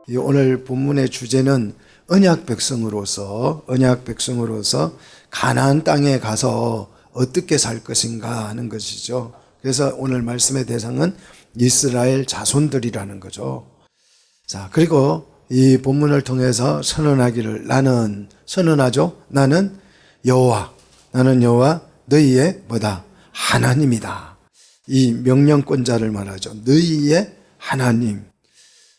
오늘 본문의 주제는 언약 백성으로서 가나안 땅에 가서 어떻게 살 것인가 하는 것이죠. 그래서 오늘 말씀의 대상은 이스라엘 자손들이라는 거죠. 자, 그리고 이 본문을 통해서 선언하기를 나는 여호와 너희의 뭐다? 하나님이다. 이 명령권자를 말하죠. 너희의 하나님.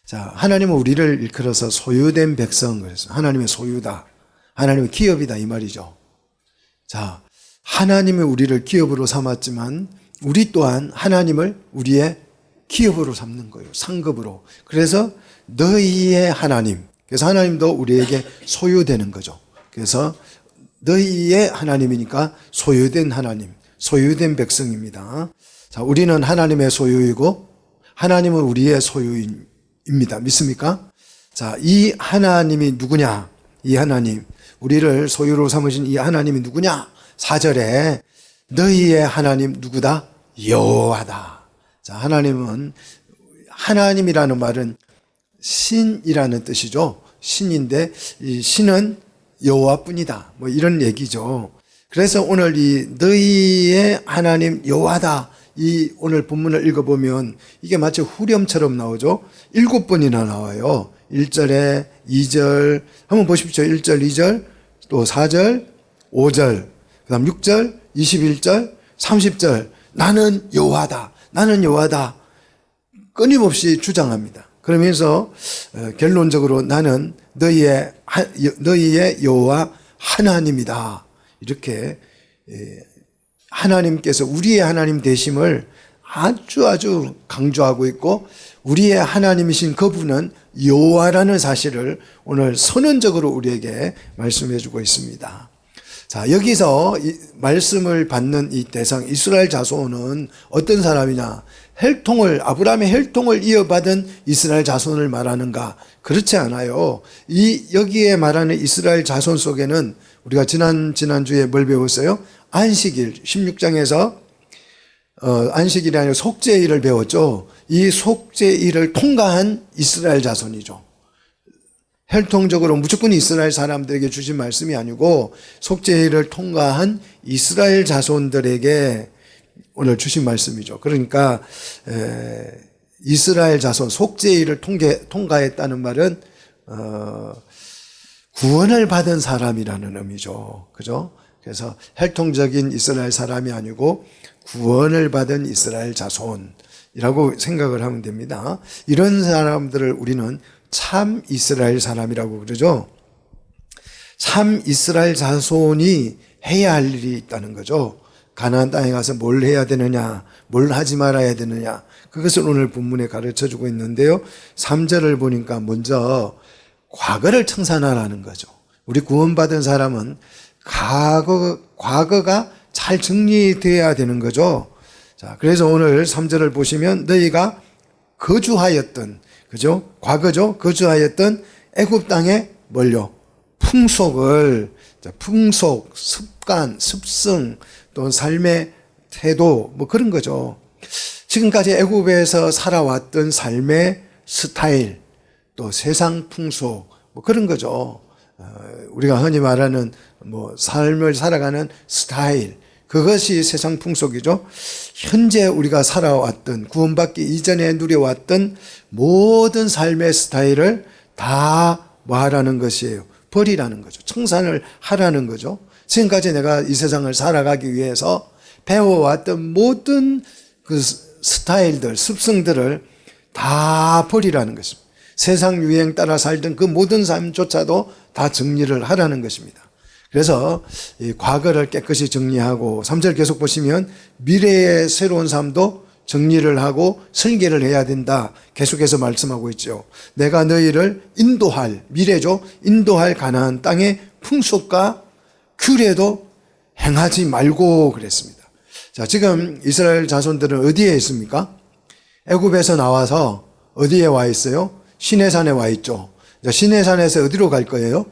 자, 하나님은 우리를 일컬어서 소유된 백성, 그래서 하나님의 소유다. 하나님의 기업이다 이 말이죠. 자, 하나님이 우리를 기업으로 삼았지만 우리 또한 하나님을 우리의 기업으로 삼는 거예요. 상급으로. 그래서 너희의 하나님. 그래서 하나님도 우리에게 소유되는 거죠. 그래서 너희의 하나님이니까 소유된 하나님, 소유된 백성입니다. 자, 우리는 하나님의 소유이고 하나님은 우리의 소유입니다. 믿습니까? 자, 이 하나님이 누구냐? 이 하나님, 우리를 소유로 삼으신 이 하나님이 누구냐? 4절에 너희의 하나님 누구다? 여호와다. 자, 하나님이라는 말은 신이라는 뜻이죠. 신인데 이 신은 여호와뿐이다. 뭐 이런 얘기죠. 그래서 오늘 이 너희의 하나님 여호와다. 이 오늘 본문을 읽어보면 이게 마치 후렴처럼 나오죠. 7번이나 나와요. 1절에 2절 한번 보십시오. 1절, 2절, 또 4절, 5절, 그 다음 6절, 21절, 30절. 나는 여호와다. 나는 여호와다. 끊임없이 주장합니다. 그러면서 결론적으로 나는 너희의 여호와 하나님이다. 이렇게 하나님께서 우리의 하나님 되심을 아주 강조하고 있고 우리의 하나님이신 그분은 여호와라는 사실을 오늘 선언적으로 우리에게 말씀해 주고 있습니다. 자, 여기서 말씀을 받는 이 대상 이스라엘 자손은 어떤 사람이냐? 아브라함의 혈통을 이어받은 이스라엘 자손을 말하는가? 그렇지 않아요. 여기에 말하는 이스라엘 자손 속에는 우리가 지난주에 뭘 배웠어요? 안식일 16장에서 안식일이 아니라 속죄일을 배웠죠. 이 속죄일을 통과한 이스라엘 자손이죠. 혈통적으로 무조건 이스라엘 사람들에게 주신 말씀이 아니고 속죄일을 통과한 이스라엘 자손들에게 오늘 주신 말씀이죠. 그러니까 이스라엘 자손 속죄일을 통과했다는 말은 구원을 받은 사람이라는 의미죠. 그죠? 그래서 혈통적인 이스라엘 사람이 아니고 구원을 받은 이스라엘 자손이라고 생각을 하면 됩니다. 이런 사람들을 우리는 참 이스라엘 사람이라고 그러죠. 참 이스라엘 자손이 해야 할 일이 있다는 거죠. 가나안 땅에 가서 뭘 해야 되느냐, 뭘 하지 말아야 되느냐, 그것을 오늘 본문에 가르쳐주고 있는데요. 3절을 보니까 먼저 과거를 청산하라는 거죠. 우리 구원받은 사람은 과거가 잘 정리되어야 되는 거죠. 자, 그래서 오늘 3절을 보시면 너희가 거주하였던, 그죠? 과거죠? 거주하였던 애굽 땅의 뭘요? 풍속, 습관, 습성, 또 삶의 태도, 뭐 그런 거죠. 지금까지 애굽에서 살아왔던 삶의 스타일, 또 세상 풍속, 뭐 그런 거죠. 우리가 흔히 말하는 뭐 삶을 살아가는 스타일, 그것이 세상 풍속이죠. 현재 우리가 살아왔던, 구원받기 이전에 누려왔던 모든 삶의 스타일을 다 뭐 하라는 것이에요? 버리라는 거죠. 청산을 하라는 거죠. 지금까지 내가 이 세상을 살아가기 위해서 배워왔던 모든 그 스타일들, 습성들을 다 버리라는 것입니다. 세상 유행 따라 살던 그 모든 삶조차도 다 정리를 하라는 것입니다. 그래서 이 과거를 깨끗이 정리하고 3절 계속 보시면 미래의 새로운 삶도 정리를 하고 설계를 해야 된다. 계속해서 말씀하고 있죠. 내가 너희를 미래죠. 인도할 가나안 땅의 풍속과 규례도 행하지 말고 그랬습니다. 자, 지금 이스라엘 자손들은 어디에 있습니까? 애굽에서 나와서 어디에 와 있어요? 시내산에 와 있죠. 시내산에서 어디로 갈 거예요?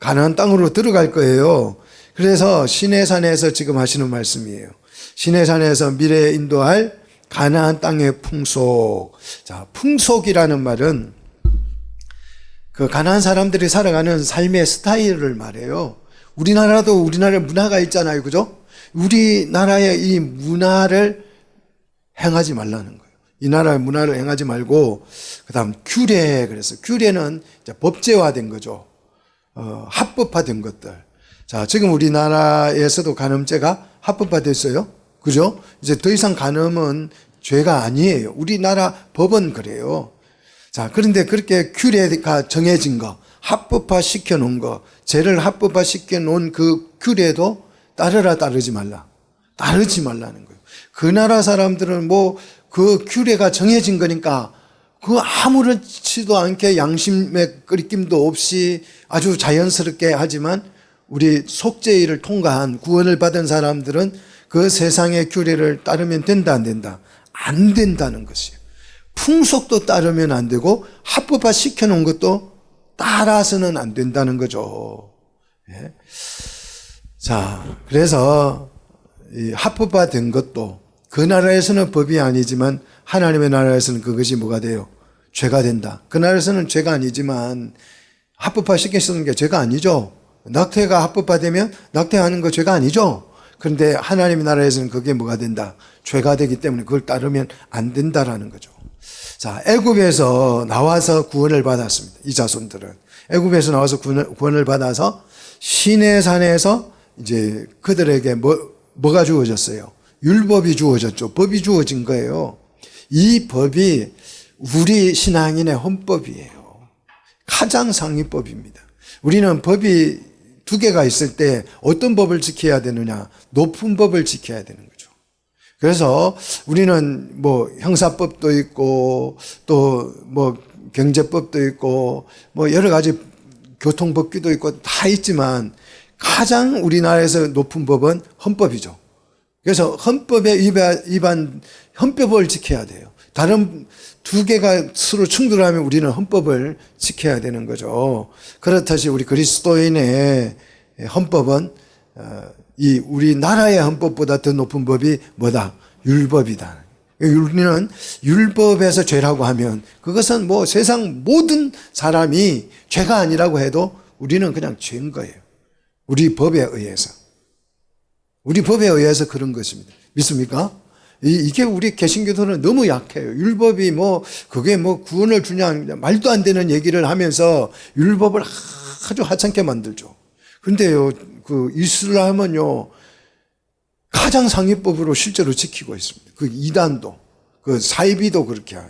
가나안 땅으로 들어갈 거예요. 그래서 시내산에서 지금 하시는 말씀이에요. 시내산에서 미래에 인도할 가나안 땅의 풍속. 자, 풍속이라는 말은 그 가난한 사람들이 살아가는 삶의 스타일을 말해요. 우리나라도 우리나라의 문화가 있잖아요. 그죠? 우리나라의 이 문화를 행하지 말라는 거예요. 이 나라의 문화를 행하지 말고, 그 다음 규례, 그래서 규례는 이제 법제화된 거죠. 합법화된 것들. 자, 지금 우리나라에서도 간음죄가 합법화됐어요. 그죠? 이제 더 이상 간음은 죄가 아니에요. 우리나라 법은 그래요. 자, 그런데 그렇게 규례가 정해진 거, 합법화 시켜 놓은 거, 죄를 합법화 시켜 놓은 그 규례도 따르라 따르지 말라. 따르지 말라는 거예요. 그 나라 사람들은 뭐 그 규례가 정해진 거니까 그 아무렇지도 않게 양심의 끄리낌도 없이 아주 자연스럽게 하지만 우리 속죄일을 통과한 구원을 받은 사람들은 그 세상의 규례를 따르면 된다 안 된다? 안 된다는 것이에요. 풍속도 따르면 안 되고 합법화 시켜놓은 것도 따라서는 안 된다는 거죠. 예. 자, 그래서 이 합법화된 것도 그 나라에서는 법이 아니지만 하나님의 나라에서는 그것이 뭐가 돼요? 죄가 된다. 그 나라에서는 죄가 아니지만 합법화 시켰는 게 죄가 아니죠. 낙태가 합법화되면 낙태하는 거 죄가 아니죠. 그런데 하나님의 나라에서는 그게 뭐가 된다? 죄가 되기 때문에 그걸 따르면 안 된다라는 거죠. 자, 애굽에서 나와서 구원을 받았습니다. 이 자손들은 애굽에서 나와서 구원을 받아서 시내산에서 이제 그들에게 뭐가 주어졌어요? 율법이 주어졌죠. 법이 주어진 거예요. 이 법이 우리 신앙인의 헌법이에요. 가장 상위법입니다. 우리는 법이 두 개가 있을 때 어떤 법을 지켜야 되느냐? 높은 법을 지켜야 되는 거죠. 그래서 우리는 뭐 형사법도 있고 또 뭐 경제법도 있고 뭐 여러 가지 교통법규도 있고 다 있지만 가장 우리나라에서 높은 법은 헌법이죠. 그래서 헌법에 위반 헌법을 지켜야 돼요. 다른 두 개가 서로 충돌하면 우리는 헌법을 지켜야 되는 거죠. 그렇듯이 우리 그리스도인의 헌법은 이 우리나라의 헌법보다 더 높은 법이 뭐다? 율법이다. 우리는 율법에서 죄라고 하면 그것은 뭐 세상 모든 사람이 죄가 아니라고 해도 우리는 그냥 죄인 거예요. 우리 법에 의해서. 우리 법에 의해서 그런 것입니다. 믿습니까? 이게 우리 개신교도는 너무 약해요. 율법이 뭐 그게 뭐 구원을 주냐 말도 안 되는 얘기를 하면서 율법을 아주 하찮게 만들죠. 그런데요, 그 이슬람은요 가장 상위법으로 실제로 지키고 있습니다. 그 이단도, 그 사이비도 그렇게 해요.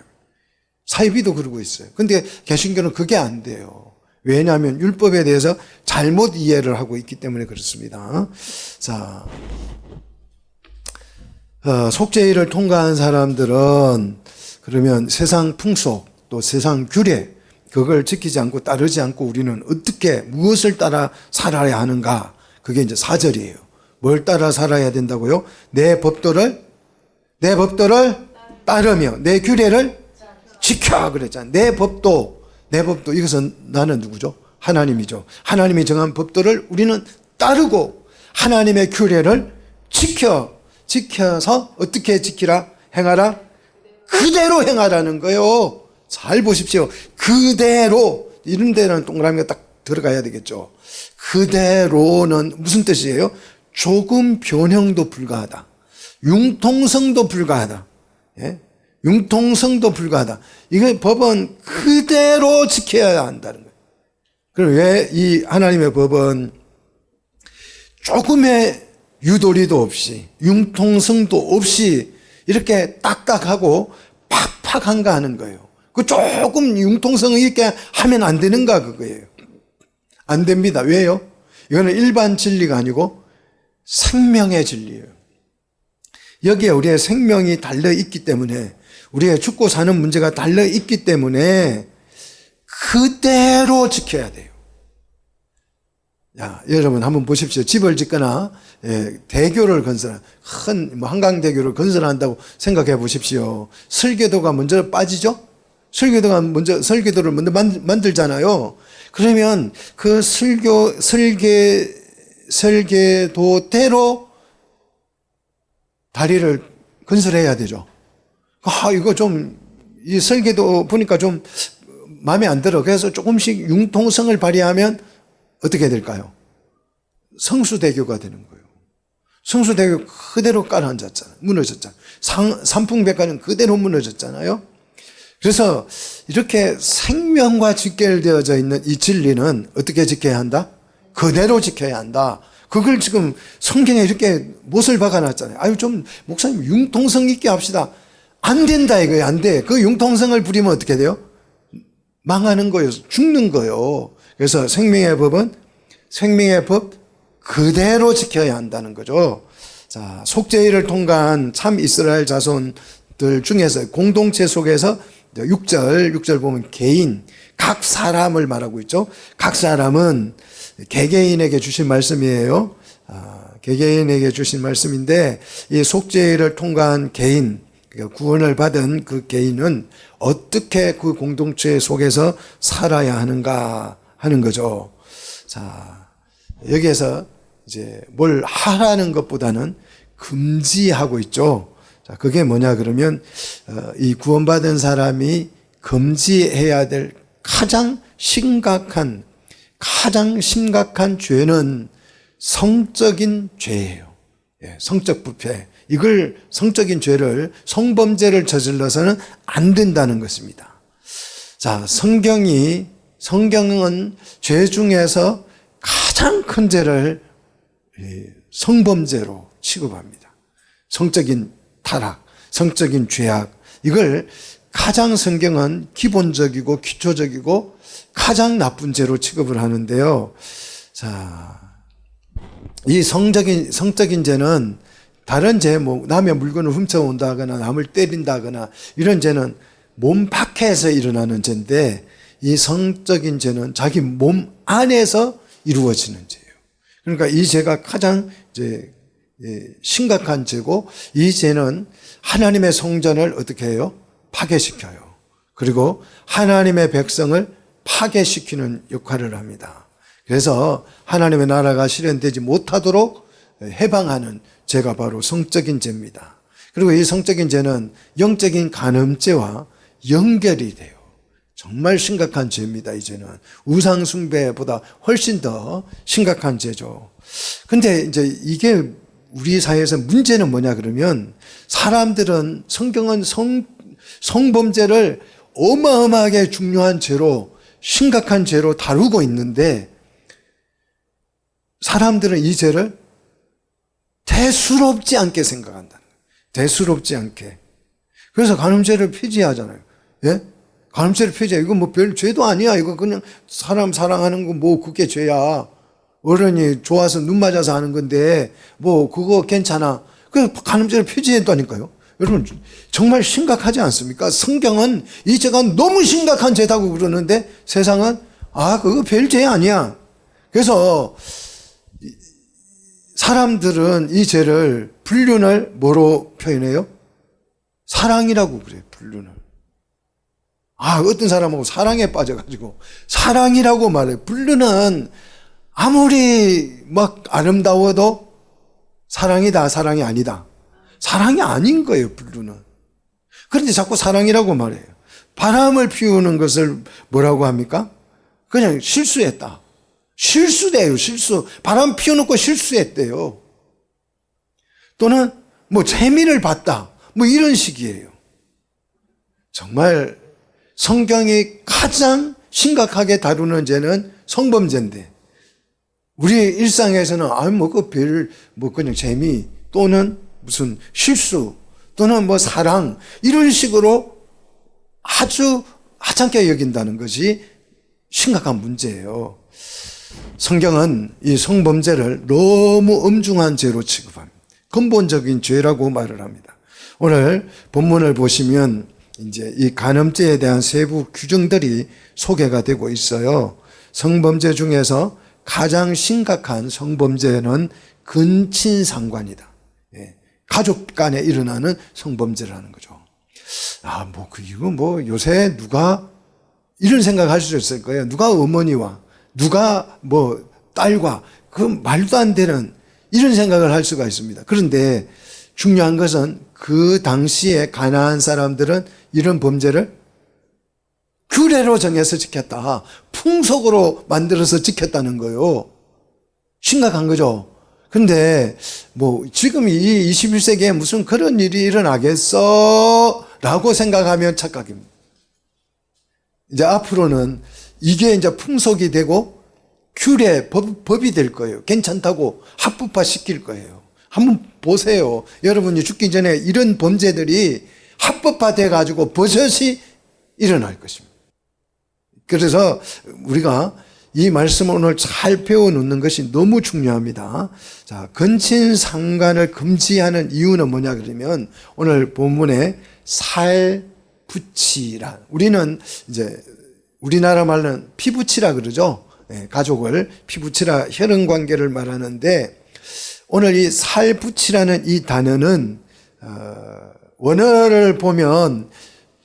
사이비도 그러고 있어요. 근데 개신교는 그게 안 돼요. 왜냐하면 율법에 대해서 잘못 이해를 하고 있기 때문에 그렇습니다. 자, 속죄일을 통과한 사람들은 그러면 세상 풍속 또 세상 규례 그걸 지키지 않고 따르지 않고 우리는 어떻게 무엇을 따라 살아야 하는가? 그게 이제 4절이에요. 뭘 따라 살아야 된다고요? 내 법도를 따르며 내 규례를 지켜 그랬잖아요. 내 법도 이것은 나는 누구죠? 하나님이죠. 하나님이 정한 법도를 우리는 따르고 하나님의 규례를 지켜서 어떻게 지키라? 행하라? 그대로 행하라는 거예요. 잘 보십시오. 그대로 이런 데는 동그라미가 딱 들어가야 되겠죠. 그대로는 무슨 뜻이에요? 조금 변형도 불가하다. 융통성도 불가하다. 예? 융통성도 불가하다. 이거 법은 그대로 지켜야 한다는 거예요. 그럼 왜 이 하나님의 법은 조금의 유도리도 없이 융통성도 없이 이렇게 딱딱하고 팍팍한가 하는 거예요. 그 조금 융통성 있게 하면 안 되는가 그거예요. 안 됩니다. 왜요? 이거는 일반 진리가 아니고 생명의 진리예요. 여기에 우리의 생명이 달려 있기 때문에 우리의 죽고 사는 문제가 달려 있기 때문에 그대로 지켜야 돼요. 야, 여러분 한번 보십시오. 집을 짓거나 대교를 건설한 큰 한강대교를 건설한다고 생각해 보십시오. 설계도가 먼저 빠지죠? 설계도를 먼저 만들잖아요. 그러면 그 설계도대로 다리를 건설해야 되죠. 이거 좀, 이 설계도 보니까 좀 마음에 안 들어. 그래서 조금씩 융통성을 발휘하면 어떻게 될까요? 성수대교가 되는 거예요. 성수대교 그대로 깔아앉았잖아요. 무너졌잖아요. 삼풍백화는 그대로 무너졌잖아요. 그래서 이렇게 생명과 직결되어져 있는 이 진리는 어떻게 지켜야 한다? 그대로 지켜야 한다. 그걸 지금 성경에 이렇게 못을 박아놨잖아요. 아유, 좀 목사님 융통성 있게 합시다. 안 된다 이거예요. 안 돼. 그 융통성을 부리면 어떻게 돼요? 망하는 거예요. 죽는 거예요. 그래서 생명의 법은 생명의 법 그대로 지켜야 한다는 거죠. 자, 속죄일을 통과한 참 이스라엘 자손들 중에서 공동체 속에서 6절 보면 개인, 각 사람을 말하고 있죠. 각 사람은 개개인에게 주신 말씀이에요. 개개인에게 주신 말씀인데 이 속죄일을 통과한 개인, 구원을 받은 그 개인은 어떻게 그 공동체 속에서 살아야 하는가 하는 거죠. 자, 여기에서 이제 뭘 하라는 것보다는 금지하고 있죠. 자, 그게 뭐냐 그러면 이 구원받은 사람이 금지해야 될 가장 심각한 죄는 성적인 죄예요. 예, 성적 부패. 이걸 성적인 죄를 성범죄를 저질러서는 안 된다는 것입니다. 자, 성경은 죄 중에서 가장 큰 죄를 성범죄로 취급합니다. 성적인 타락, 성적인 죄악, 이걸 가장 성경은 기본적이고 기초적이고 가장 나쁜 죄로 취급을 하는데요. 자, 이 성적인 죄는 다른 죄, 남의 물건을 훔쳐온다거나 남을 때린다거나 이런 죄는 몸 밖에서 일어나는 죄인데 이 성적인 죄는 자기 몸 안에서 이루어지는 죄예요. 그러니까 이 죄가 가장 이제 심각한 죄고 이 죄는 하나님의 성전을 어떻게 해요? 파괴시켜요. 그리고 하나님의 백성을 파괴시키는 역할을 합니다. 그래서 하나님의 나라가 실현되지 못하도록 해방하는 죄가 바로 성적인 죄입니다. 그리고 이 성적인 죄는 영적인 간음죄와 연결이 돼요. 정말 심각한 죄입니다. 이 죄는 우상 숭배보다 훨씬 더 심각한 죄죠. 근데 이제 이게 우리 사회에서 문제는 뭐냐 그러면 사람들은 성경은 성범죄를 어마어마하게 중요한 죄로 심각한 죄로 다루고 있는데 사람들은 이 죄를 대수롭지 않게 생각한다는 거예요. 대수롭지 않게. 그래서 간음죄를 폐지하잖아요. 예? 간음죄를 폐지해. 이거 뭐 별 죄도 아니야. 이거 그냥 사람 사랑하는 거 뭐 그게 죄야. 어른이 좋아서 눈 맞아서 하는 건데 뭐 그거 괜찮아. 그래서 간음죄를 폐지했다니까요. 여러분 정말 심각하지 않습니까? 성경은 이 죄가 너무 심각한 죄다고 그러는데 세상은 그거 별 죄 아니야. 그래서 사람들은 이 죄를 불륜을 뭐로 표현해요? 사랑이라고 그래요. 불륜을. 어떤 사람하고 사랑에 빠져가지고 사랑이라고 말해요. 불륜은 아무리 막 아름다워도 사랑이다, 사랑이 아니다. 사랑이 아닌 거예요, 불륜은. 그런데 자꾸 사랑이라고 말해요. 바람을 피우는 것을 뭐라고 합니까? 그냥 실수했다. 실수돼요, 실수. 바람 피워놓고 실수했대요. 또는 뭐 재미를 봤다. 뭐 이런 식이에요. 정말 성경이 가장 심각하게 다루는 죄는 성범죄인데 우리 일상에서는 그냥 재미 또는 무슨 실수 또는 뭐 사랑 이런 식으로 아주 하찮게 여긴다는 것이 심각한 문제예요. 성경은 이 성범죄를 너무 엄중한 죄로 취급합니다. 근본적인 죄라고 말을 합니다. 오늘 본문을 보시면 이제 이 간음죄에 대한 세부 규정들이 소개가 되고 있어요. 성범죄 중에서 가장 심각한 성범죄는 근친상간이다. 가족 간에 일어나는 성범죄라는 거죠. 이거 요새 누가 이런 생각할 수 있을 거예요. 누가 어머니와 누가 딸과 그 말도 안 되는 이런 생각을 할 수가 있습니다. 그런데 중요한 것은 그 당시에 가나안 사람들은 이런 범죄를 규례로 정해서 지켰다. 풍속으로 만들어서 지켰다는 거예요. 심각한 거죠. 근데 지금 이 21세기에 무슨 그런 일이 일어나겠어? 라고 생각하면 착각입니다. 이제 앞으로는 이게 이제 풍속이 되고 규례, 법이 될 거예요. 괜찮다고 합법화 시킬 거예요. 한번 보세요. 여러분이 죽기 전에 이런 범죄들이 합법화돼 가지고 버젓이 일어날 것입니다. 그래서 우리가 이 말씀을 오늘 잘 배워놓는 것이 너무 중요합니다. 자, 근친상간을 금지하는 이유는 뭐냐 그러면 오늘 본문에 살붙이라. 우리는 이제 우리나라 말로는 피붙이라 그러죠. 네, 가족을 피붙이라 혈연 관계를 말하는데 오늘 이 살붙이라는 이 단어는 원어를 보면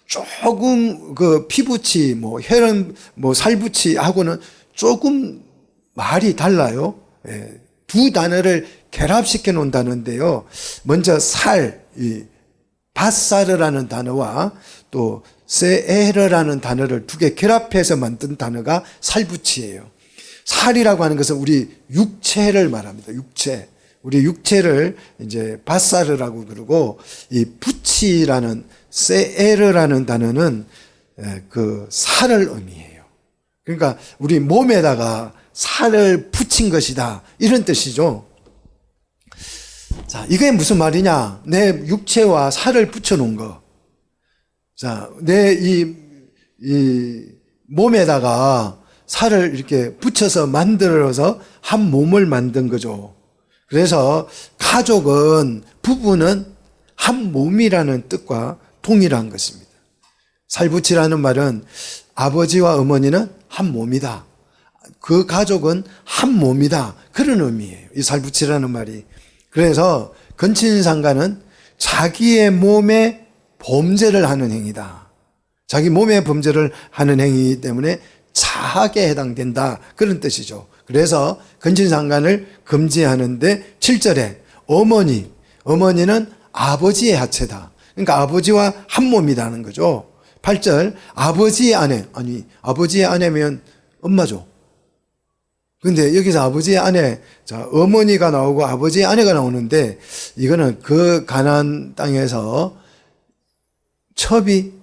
조금 그 피붙이 혈연 살붙이 하고는 조금 말이 달라요. 예, 두 단어를 결합시켜 놓는다는데요. 먼저 이 바사르라는 단어와 또 세에르라는 단어를 두 개 결합해서 만든 단어가 살붙이예요. 살이라고 하는 것은 우리 육체를 말합니다. 육체. 우리 육체를 이제 바사르라고 그러고 이 붙이라는 세에르라는 단어는 그 살을 의미해요. 그러니까 우리 몸에다가 살을 붙인 것이다. 이런 뜻이죠. 자, 이게 무슨 말이냐? 내 육체와 살을 붙여 놓은 거. 자, 내 이 몸에다가 살을 이렇게 붙여서 만들어서 한 몸을 만든 거죠. 그래서 가족은, 부부는 한 몸이라는 뜻과 동일한 것입니다. 살붙이라는 말은 아버지와 어머니는 한 몸이다. 그 가족은 한 몸이다. 그런 의미예요. 이 살붙이라는 말이. 그래서 근친상간은 자기의 몸에 범죄를 하는 행위다. 자기 몸에 범죄를 하는 행위이기 때문에 자학에 해당된다. 그런 뜻이죠. 그래서 근친상간을 금지하는데 7절에 어머니는 아버지의 하체다. 그러니까 아버지와 한 몸이라는 거죠. 8절 아버지의 아내면 엄마죠. 근데 여기서 아버지의 아내, 자, 어머니가 나오고 아버지의 아내가 나오는데 이거는 그 가나안 땅에서 첩이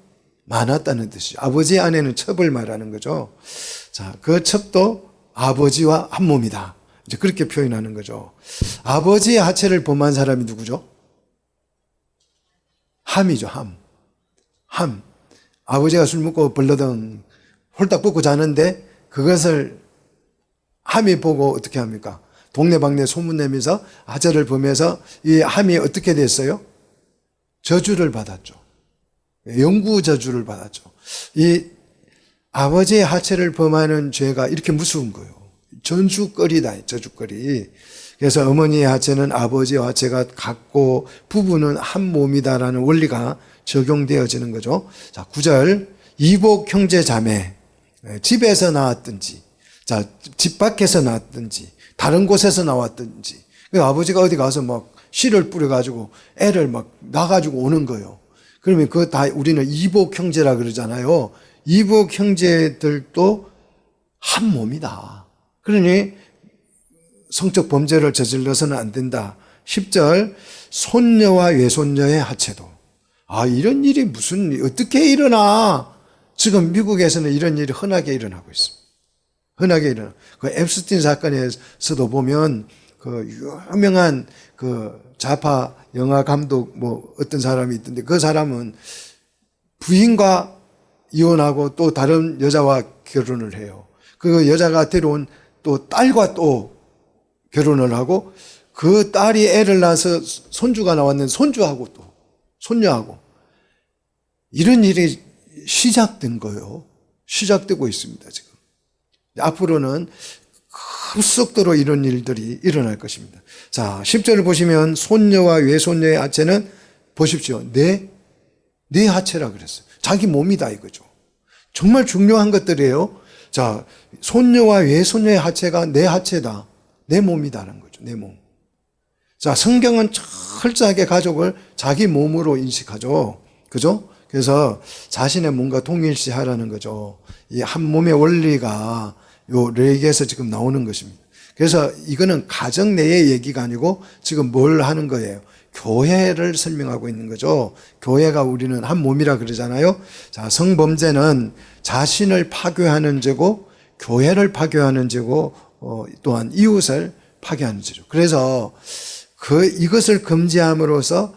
많았다는 뜻이죠. 아버지의 아내는 첩을 말하는 거죠. 자, 그 첩도 아버지와 한 몸이다. 이제 그렇게 표현하는 거죠. 아버지의 하체를 범한 사람이 누구죠? 함이죠, 함. 아버지가 술 먹고 벌러덩 홀딱 벗고 자는데 그것을 함이 보고 어떻게 합니까? 동네방네 소문내면서 하체를 범해서 이 함이 어떻게 됐어요? 저주를 받았죠. 영구 저주를 받았죠. 이 아버지의 하체를 범하는 죄가 이렇게 무서운 거예요. 전주거리다, 저주거리. 그래서 어머니의 하체는 아버지의 하체가 같고 부부는 한 몸이다라는 원리가 적용되어지는 거죠. 자, 9절 이복 형제 자매, 집에서 나왔든지, 자, 집 밖에서 나왔든지, 다른 곳에서 나왔든지, 아버지가 어디 가서 막 씨를 뿌려가지고 애를 막 낳아가지고 오는 거예요. 그러면 그거 다 우리는 이복 형제라 그러잖아요. 이복 형제들도 한 몸이다. 그러니 성적 범죄를 저질러서는 안 된다. 10절 손녀와 외손녀의 하체도. 이런 일이 어떻게 일어나? 지금 미국에서는 이런 일이 흔하게 일어나고 있습니다. 흔하게 일어나. 그 앱스틴 사건에서도 보면 그 유명한 그 좌파 영화 감독 어떤 사람이 있던데 그 사람은 부인과 이혼하고 또 다른 여자와 결혼을 해요. 그 여자가 데려온 또 딸과 또 결혼을 하고 그 딸이 애를 낳아서 손주가 나왔는데 손주하고 또 손녀하고 이런 일이 시작된 거예요. 시작되고 있습니다, 지금. 앞으로는 급속도로 이런 일들이 일어날 것입니다. 자, 10절을 보시면 손녀와 외손녀의 하체는 보십시오. 내 하체라 그랬어요. 자기 몸이다 이거죠. 정말 중요한 것들이에요. 자, 손녀와 외손녀의 하체가 내 하체다. 내 몸이다라는 거죠. 내 몸. 자, 성경은 철저하게 가족을 자기 몸으로 인식하죠. 그죠? 그래서 자신의 몸과 동일시하라는 거죠. 이 한 몸의 원리가 요 레위기에서 지금 나오는 것입니다. 그래서 이거는 가정 내의 얘기가 아니고 지금 뭘 하는 거예요? 교회를 설명하고 있는 거죠. 교회가 우리는 한 몸이라 그러잖아요. 자, 성범죄는 자신을 파괴하는 죄고 교회를 파괴하는 죄고 또한 이웃을 파괴하는 죄죠. 그래서 이것을 금지함으로써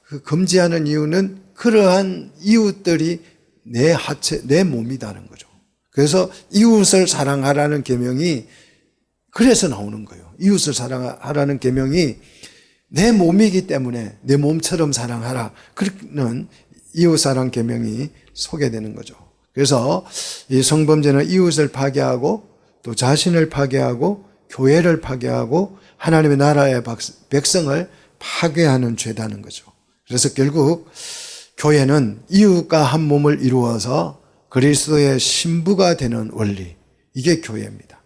그 금지하는 이유는 그러한 이웃들이 내 하체, 내 몸이다는 거죠. 그래서 이웃을 사랑하라는 계명이 그래서 나오는 거예요. 이웃을 사랑하라는 계명이 내 몸이기 때문에 내 몸처럼 사랑하라. 그런 이웃사랑 계명이 소개되는 거죠. 그래서 이 성범죄는 이웃을 파괴하고 또 자신을 파괴하고 교회를 파괴하고 하나님의 나라의 백성을 파괴하는 죄다는 거죠. 그래서 결국 교회는 이웃과 한 몸을 이루어서 그리스도의 신부가 되는 원리, 이게 교회입니다.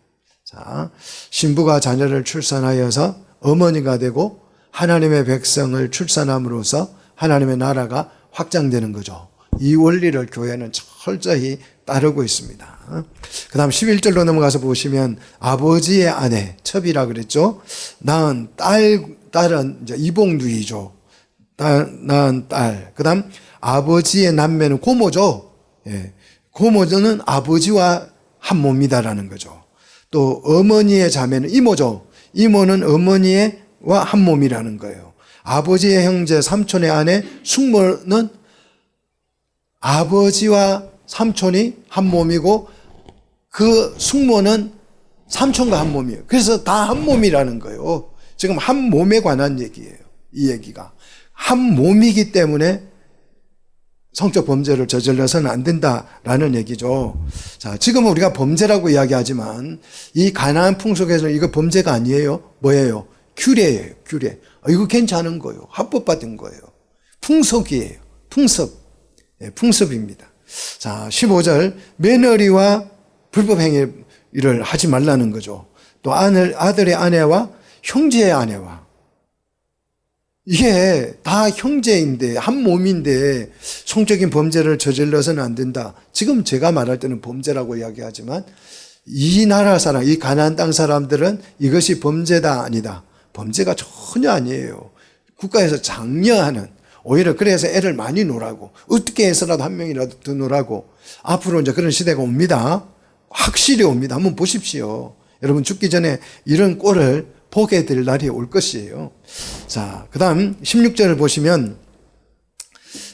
자, 신부가 자녀를 출산하여서 어머니가 되고 하나님의 백성을 출산함으로써 하나님의 나라가 확장되는 거죠. 이 원리를 교회는 철저히 따르고 있습니다. 그 다음 11절로 넘어가서 보시면 아버지의 아내, 첩이라 그랬죠. 낳은 딸은 이제 이복누이죠. 낳은 딸. 그 다음 아버지의 남매는 고모죠. 예. 고모는 아버지와 한 몸이다라는 거죠. 또 어머니의 자매는 이모죠. 이모는 어머니와 한 몸이라는 거예요. 아버지의 형제, 삼촌의 아내, 숙모는 아버지와 삼촌이 한 몸이고 그 숙모는 삼촌과 한 몸이에요. 그래서 다 한 몸이라는 거예요. 지금 한 몸에 관한 얘기예요. 이 얘기가. 한 몸이기 때문에 성적 범죄를 저질러서는 안 된다라는 얘기죠. 자, 지금은 우리가 범죄라고 이야기하지만 이 가나안 풍속에서는 이거 범죄가 아니에요. 뭐예요? 규례예요. 규례. 이거 괜찮은 거예요. 합법받은 거예요. 풍속이에요. 풍습. 예, 풍습입니다. 자, 15절 며느리와 불법 행위를 하지 말라는 거죠. 또 아들의 아내와 형제의 아내와 이게 다 형제인데 한 몸인데 성적인 범죄를 저질러서는 안 된다. 지금 제가 말할 때는 범죄라고 이야기하지만 이 나라 사람, 이 가나안 땅 사람들은 이것이 범죄다 아니다. 범죄가 전혀 아니에요. 국가에서 장려하는, 오히려 그래서 애를 많이 놓으라고, 어떻게 해서라도 한 명이라도 더 놓으라고. 앞으로 이제 그런 시대가 옵니다. 확실히 옵니다. 한번 보십시오. 여러분 죽기 전에 이런 꼴을 보게 될 날이 올 것이에요. 자, 그 다음 16절을 보시면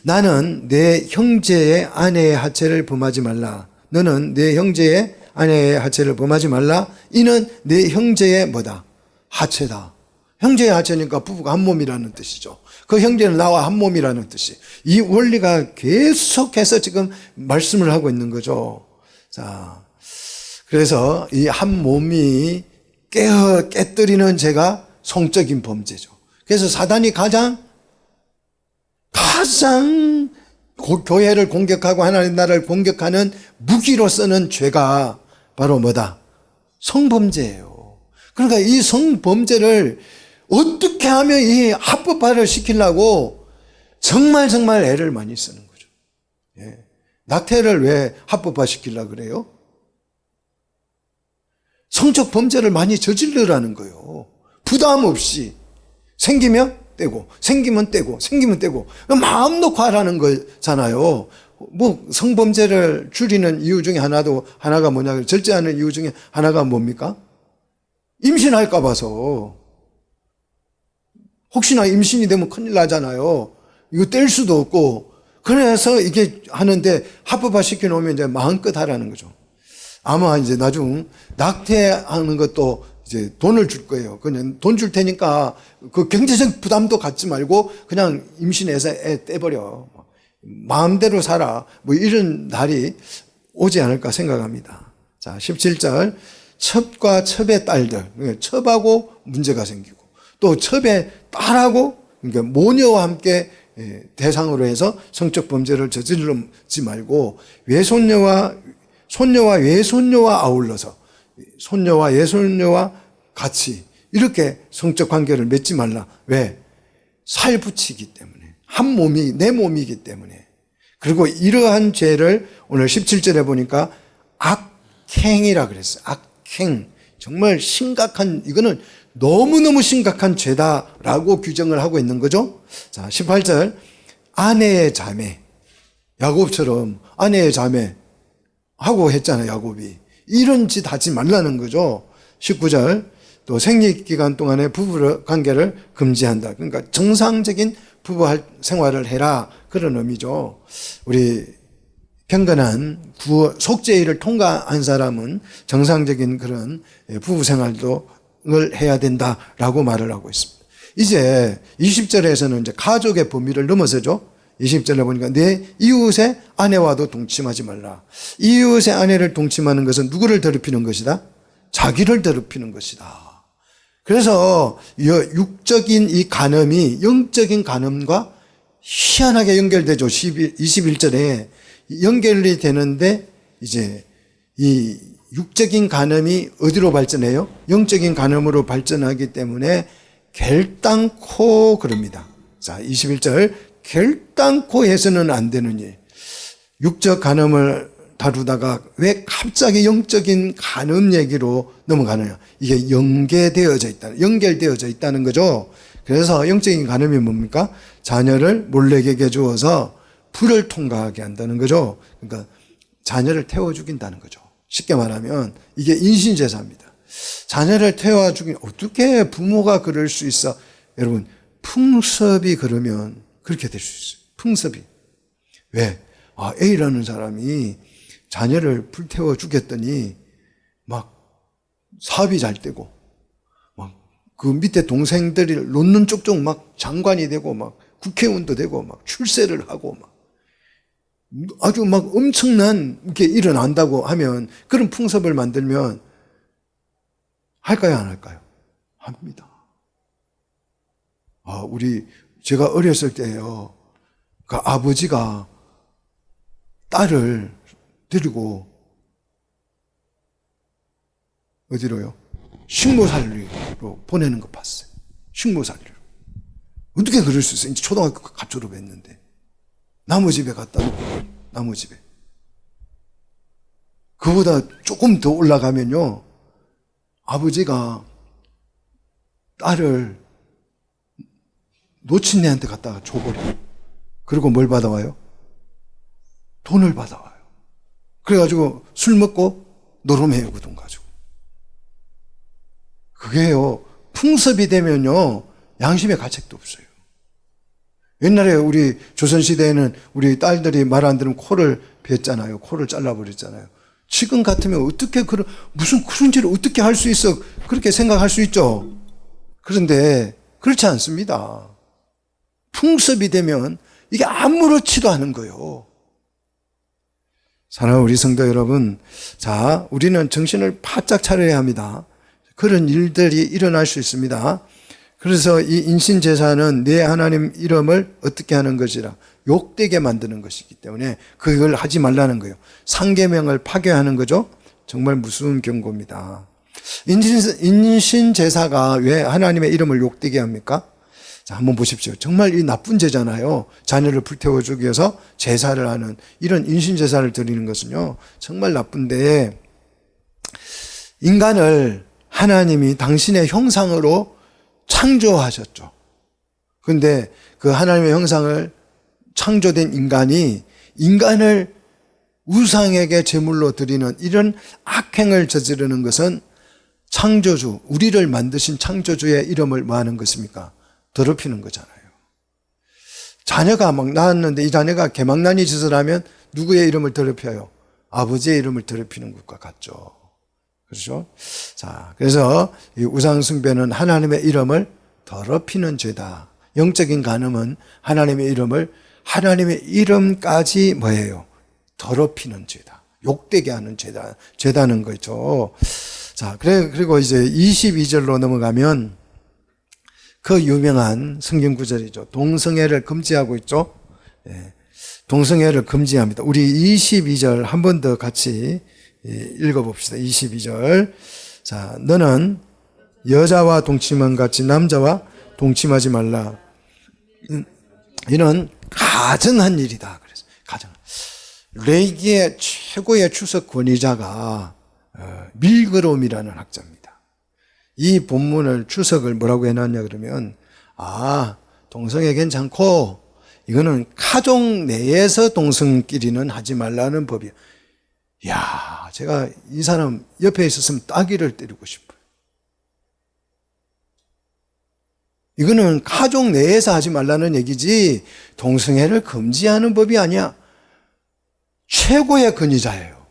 나는 내 형제의 아내의 하체를 범하지 말라. 너는 내 형제의 아내의 하체를 범하지 말라. 이는 내 형제의 뭐다? 하체다. 형제의 하체니까 부부가 한 몸이라는 뜻이죠. 그 형제는 나와 한 몸이라는 뜻이. 이 원리가 계속해서 지금 말씀을 하고 있는 거죠. 자, 그래서 이 한 몸이 깨뜨리는 죄가 성적인 범죄죠. 그래서 사단이 가장 교회를 공격하고 하나님 나라를 공격하는 무기로 쓰는 죄가 바로 뭐다? 성범죄예요. 그러니까 이 성범죄를 어떻게 하면 이 합법화를 시키려고 정말 애를 많이 쓰는 거죠. 예. 낙태를 왜 합법화 시키려고 그래요? 성적 범죄를 많이 저지르라는 거예요. 부담 없이 생기면 떼고 생기면 떼고 생기면 떼고 마음 놓고 하라는 거잖아요. 뭐 성범죄를 줄이는 이유 중에 하나가 뭐냐, 절제하는 이유 중에 하나가 뭡니까? 임신할까 봐서. 혹시나 임신이 되면 큰일 나잖아요. 이거 뗄 수도 없고. 그래서 이게 하는데 합법화 시켜놓으면 이제 마음껏 하라는 거죠. 아마 이제 나중 낙태하는 것도 이제 돈을 줄 거예요. 그냥 돈 줄 테니까 그 경제적 부담도 갖지 말고 그냥 임신해서 애 떼버려. 마음대로 살아. 뭐 이런 날이 오지 않을까 생각합니다. 자, 17절. 첩과 첩의 딸들. 첩하고 문제가 생기고 또 첩의 딸하고 그러니까 모녀와 함께 대상으로 해서 성적 범죄를 저지르지 말고 손녀와 외손녀와 아울러서 손녀와 예손녀와 같이 이렇게 성적 관계를 맺지 말라. 왜? 살 붙이기 때문에. 한 몸이 내 몸이기 때문에. 그리고 이러한 죄를 오늘 17절에 보니까 악행이라 그랬어요. 악행. 정말 심각한, 이거는 너무너무 심각한 죄다라고 규정을 하고 있는 거죠. 자, 18절. 아내의 자매. 야곱처럼 아내의 자매 하고 했잖아요, 야곱이. 이런 짓 하지 말라는 거죠. 19절. 또 생리기간 동안에 부부 관계를 금지한다. 그러니까 정상적인 부부 생활을 해라. 그런 의미죠. 우리 경건한 속죄일을 통과한 사람은 정상적인 그런 부부 생활도 해야 된다라고 말을 하고 있습니다. 이제 20절에서는 이제 가족의 범위를 넘어서죠. 20절에 보니까 내 이웃의 아내와도 동침하지 말라. 이웃의 아내를 동침하는 것은 누구를 더럽히는 것이다? 자기를 더럽히는 것이다. 그래서 육적인 이 간음이 영적인 간음과 희한하게 연결되죠. 21절에 연결이 되는데 이제 이 육적인 간음이 어디로 발전해요? 영적인 간음으로 발전하기 때문에 결단코 그럽니다. 자, 21절 결단코 해서는 안 되는 일. 육적 간음을 다루다가 왜 갑자기 영적인 간음 얘기로 넘어가느냐. 이게 연결되어져 있다는 거죠. 그래서 영적인 간음이 뭡니까? 자녀를 몰래에게 주어서 불을 통과하게 한다는 거죠. 그러니까 자녀를 태워 죽인다는 거죠. 쉽게 말하면 이게 인신제사입니다. 자녀를 태워 죽인, 어떻게 부모가 그럴 수 있어? 여러분, 풍습이 그러면 그렇게 될 수 있어요. 풍습이. 왜? A라는 사람이 자녀를 불태워 죽였더니 막 사업이 잘 되고 막 그 밑에 동생들을 놓는 쪽쪽 막 장관이 되고 막 국회의원도 되고 막 출세를 하고 막 아주 막 엄청난 게 일어난다고 하면 그런 풍습을 만들면 할까요, 안 할까요? 합니다. 제가 어렸을 때요, 그 아버지가 딸을 데리고 어디로요? 식모살리로 보내는 거 봤어요. 식모살리로. 어떻게 그럴 수 있어요? 이제 초등학교 갓 졸업했는데. 나무 집에 갔다 놓고, 나무 집에. 그보다 조금 더 올라가면요, 아버지가 딸을 노친네한테 갖다가 줘버려요. 그리고 뭘 받아와요? 돈을 받아와요. 그래가지고 술 먹고 노름해요, 그 돈 가지고. 그게요, 풍습이 되면요, 양심의 가책도 없어요. 옛날에 우리 조선시대에는 우리 딸들이 말 안 들으면 코를 베었잖아요. 코를 잘라버렸잖아요. 지금 같으면 어떻게 무슨 그런 짓을 어떻게 할 수 있어? 그렇게 생각할 수 있죠. 그런데 그렇지 않습니다. 풍습이 되면 이게 아무렇지도 않은 거예요. 사랑하는 우리 성도 여러분, 자, 우리는 정신을 바짝 차려야 합니다. 그런 일들이 일어날 수 있습니다. 그래서 이 인신제사는 내 하나님 이름을 어떻게 하는 것이라 욕되게 만드는 것이기 때문에 그걸 하지 말라는 거예요. 상계명을 파괴하는 거죠. 정말 무서운 경고입니다. 인신제사가 왜 하나님의 이름을 욕되게 합니까? 자, 한번 보십시오. 정말 이 나쁜 죄잖아요. 자녀를 불태워 주기 위해서 제사를 하는 이런 인신제사를 드리는 것은요, 정말 나쁜데, 인간을 하나님이 당신의 형상으로 창조하셨죠. 그런데 그 하나님의 형상을 창조된 인간이 인간을 우상에게 제물로 드리는 이런 악행을 저지르는 것은 창조주, 우리를 만드신 창조주의 이름을 뭐 하는 것입니까? 더럽히는 거잖아요. 자녀가 막 낳았는데 이 자녀가 개망나니 짓을 하면 누구의 이름을 더럽혀요? 아버지의 이름을 더럽히는 것과 같죠. 그렇죠? 자, 그래서 이 우상숭배는 하나님의 이름을 더럽히는 죄다. 영적인 간음은 하나님의 이름까지 뭐예요? 더럽히는 죄다. 욕되게 하는 죄다는 거죠. 자, 그리고 이제 22절로 넘어가면 그 유명한 성경 구절이죠. 동성애를 금지하고 있죠. 예, 동성애를 금지합니다. 우리 22절 한 번 더 같이 읽어봅시다. 22절. 자, 너는 여자와 동침한 같이 남자와 동침하지 말라. 이는 가증한 일이다. 그래서 가증. 레이기의 최고의 추석 권위자가 밀그롬이라는 학자입니다. 이 본문을 추석을 뭐라고 해놨냐 그러면 동성애 괜찮고 이거는 가족 내에서 동성끼리는 하지 말라는 법이야. 이야, 제가 이 사람 옆에 있었으면 따귀를 때리고 싶어요. 이거는 가족 내에서 하지 말라는 얘기지 동성애를 금지하는 법이 아니야. 최고의 권위자예요.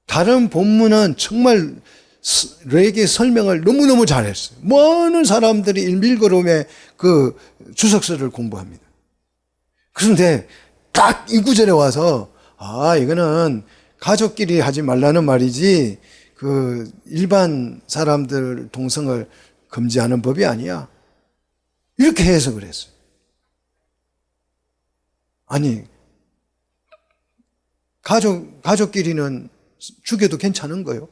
다른 본문은 정말 레이기의 설명을 너무너무 잘했어요. 많은 사람들이 밀그롬의 그 주석서를 공부합니다. 그런데 딱 이 구절에 와서 이거는 가족끼리 하지 말라는 말이지 그 일반 사람들 동성을 금지하는 법이 아니야. 이렇게 해석을 했어요. 아니, 가족끼리는 죽여도 괜찮은 거요?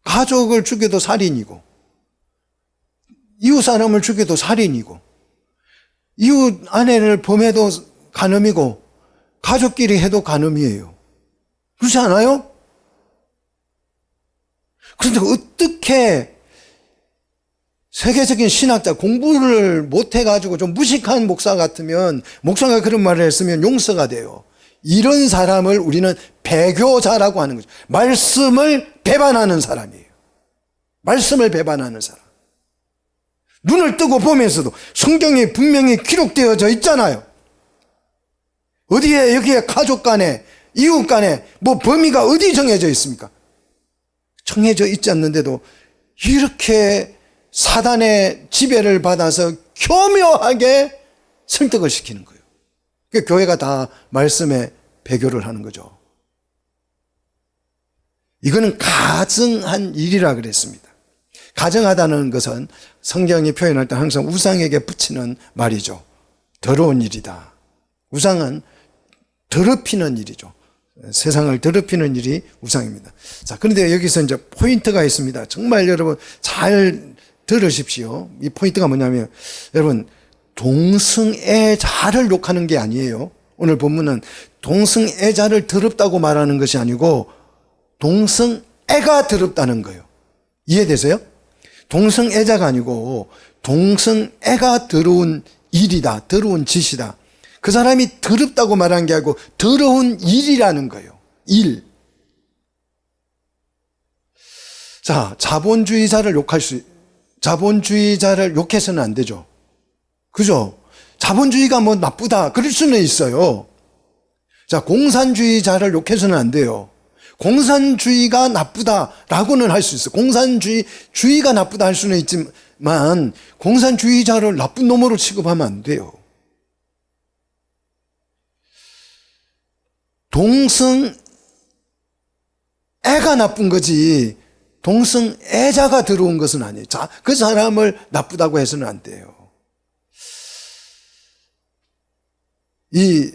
가족을 죽여도 살인이고, 이웃 사람을 죽여도 살인이고, 이웃 아내를 범해도 간음이고, 가족끼리 해도 간음이에요. 그렇지 않아요? 그런데 어떻게 세계적인 신학자, 공부를 못해가지고 좀 무식한 목사 같으면, 목사가 그런 말을 했으면 용서가 돼요. 이런 사람을 우리는 배교자라고 하는 거죠. 말씀을 배반하는 사람이에요. 말씀을 배반하는 사람. 눈을 뜨고 보면서도 성경에 분명히 기록되어져 있잖아요. 어디에 여기에 가족 간에 이웃 간에 범위가 어디 정해져 있습니까? 정해져 있지 않는데도 이렇게 사단의 지배를 받아서 교묘하게 설득을 시키는 거예요. 그러니까 교회가 다 말씀에 배교를 하는 거죠. 이거는 가증한 일이라 그랬습니다. 가증하다는 것은 성경이 표현할 때 항상 우상에게 붙이는 말이죠. 더러운 일이다. 우상은 더럽히는 일이죠. 세상을 더럽히는 일이 우상입니다. 자, 그런데 여기서 이제 포인트가 있습니다. 정말 여러분 잘 들으십시오. 이 포인트가 뭐냐면, 여러분, 동승애자를 욕하는 게 아니에요. 오늘 본문은 동승애자를 더럽다고 말하는 것이 아니고 동승애가 더럽다는 거예요. 이해되세요? 동승애자가 아니고 동승애가 더러운 일이다. 더러운 짓이다. 그 사람이 더럽다고 말한 게 아니고 더러운 일이라는 거예요. 일. 자, 자본주의자를 욕해서는 안 되죠. 그죠? 자본주의가 나쁘다. 그럴 수는 있어요. 자, 공산주의자를 욕해서는 안 돼요. 공산주의가 나쁘다라고는 할 수 있어요. 공산주의가 나쁘다 할 수는 있지만 공산주의자를 나쁜 놈으로 취급하면 안 돼요. 동성애가 나쁜 거지 동성애자가 들어온 것은 아니에요. 자, 그 사람을 나쁘다고 해서는 안 돼요. 이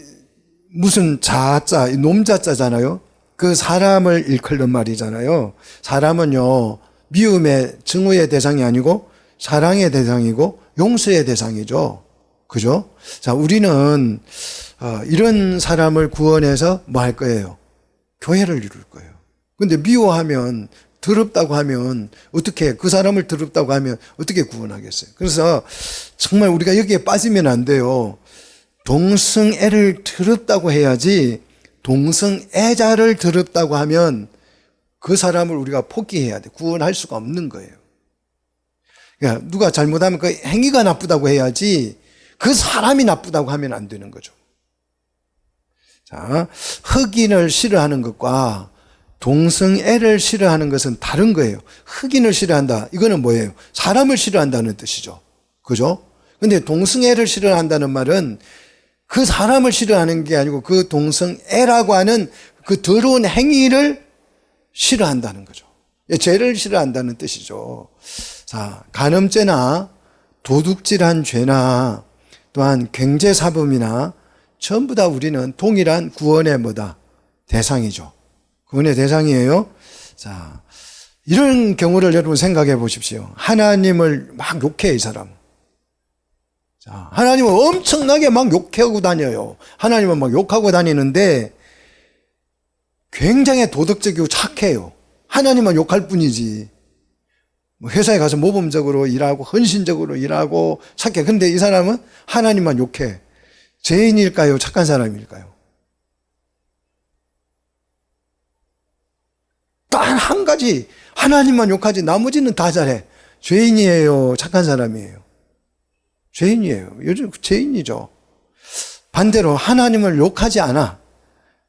무슨 자자, 놈자자잖아요. 그 사람을 일컬는 말이잖아요. 사람은요, 미움의 증오의 대상이 아니고 사랑의 대상이고 용서의 대상이죠. 그죠? 자, 우리는 이런 사람을 구원해서 뭐 할 거예요? 교회를 이룰 거예요. 근데 미워하면, 더럽다고 하면 어떻게, 그 사람을 더럽다고 하면 어떻게 구원하겠어요? 그래서 정말 우리가 여기에 빠지면 안 돼요. 동성애를 더럽다고 해야지 동성애자를 더럽다고 하면 그 사람을 우리가 포기해야 돼. 구원할 수가 없는 거예요. 그러니까 누가 잘못하면 그 행위가 나쁘다고 해야지 그 사람이 나쁘다고 하면 안 되는 거죠. 자, 흑인을 싫어하는 것과 동성애를 싫어하는 것은 다른 거예요. 흑인을 싫어한다. 이거는 뭐예요? 사람을 싫어한다는 뜻이죠. 그죠? 근데 동성애를 싫어한다는 말은 그 사람을 싫어하는 게 아니고 그 동성애라고 하는 그 더러운 행위를 싫어한다는 거죠. 죄를 싫어한다는 뜻이죠. 자, 간음죄나 도둑질한 죄나 또한 경제사범이나 전부 다 우리는 동일한 구원의 대상이죠. 구원의 대상이에요. 자, 이런 경우를 여러분 생각해 보십시오. 하나님을 막 욕해, 이 사람. 자, 하나님은 엄청나게 막 욕하고 다녀요. 하나님은 막 욕하고 다니는데 굉장히 도덕적이고 착해요. 하나님은 욕할 뿐이지. 회사에 가서 모범적으로 일하고 헌신적으로 일하고 착해. 근데 이 사람은 하나님만 욕해. 죄인일까요? 착한 사람일까요? 단 한 가지 하나님만 욕하지 나머지는 다 잘해. 죄인이에요? 착한 사람이에요? 죄인이에요. 요즘 죄인이죠. 반대로 하나님을 욕하지 않아.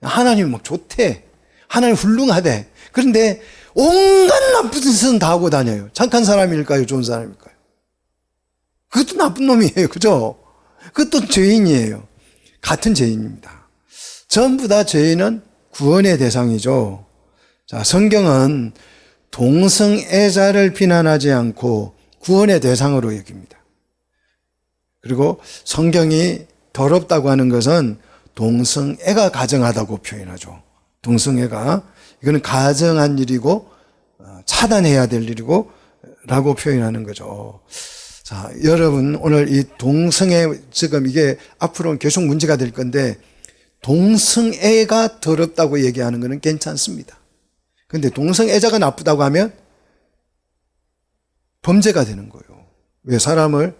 하나님 막 좋대. 하나님 훌륭하대. 그런데 온갖 나쁜 짓은 다 하고 다녀요. 착한 사람일까요? 좋은 사람일까요? 그것도 나쁜 놈이에요. 그죠? 그것도 죄인이에요. 같은 죄인입니다. 전부 다 죄인은 구원의 대상이죠. 자, 성경은 동성애자를 비난하지 않고 구원의 대상으로 여깁니다. 그리고 성경이 더럽다고 하는 것은 동성애가 가정하다고 표현하죠. 동성애가 이거는 가정한 일이고 차단해야 될 일이고 라고 표현하는 거죠. 자, 여러분 오늘 이 동성애 지금 이게 앞으로는 계속 문제가 될 건데 동성애가 더럽다고 얘기하는 것은 괜찮습니다. 근데 동성애자가 나쁘다고 하면 범죄가 되는 거예요. 왜? 사람을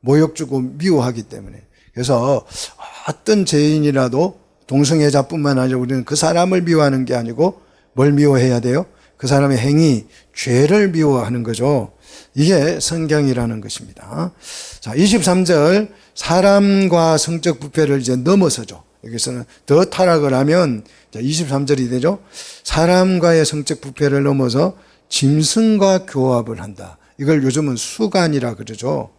모욕 주고 미워하기 때문에. 그래서 어떤 죄인이라도 동성애자뿐만 아니라 우리는 그 사람을 미워하는 게 아니고 뭘 미워해야 돼요? 그 사람의 행위, 죄를 미워하는 거죠. 이게 성경이라는 것입니다. 자, 23절 사람과 성적 부패를 이제 넘어서죠. 여기서는 더 타락을 하면 23절이 되죠. 사람과의 성적 부패를 넘어서 짐승과 교합을 한다. 이걸 요즘은 수간이라 그러죠.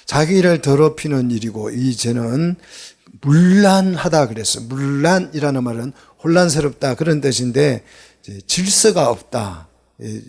자기를 더럽히는 일이고 이 죄는 문란하다 그랬어요. 문란이라는 말은 혼란스럽다 그런 뜻인데 질서가 없다.